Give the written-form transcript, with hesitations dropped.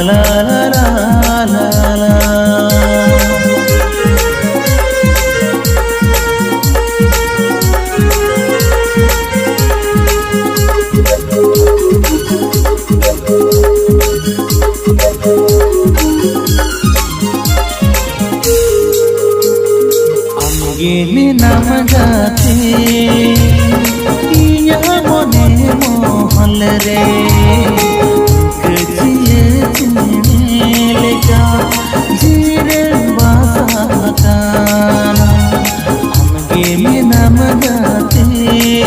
la la la la la. Gini nama jati inya mone mohal re kejiye chile ka jire basatan gini nama jati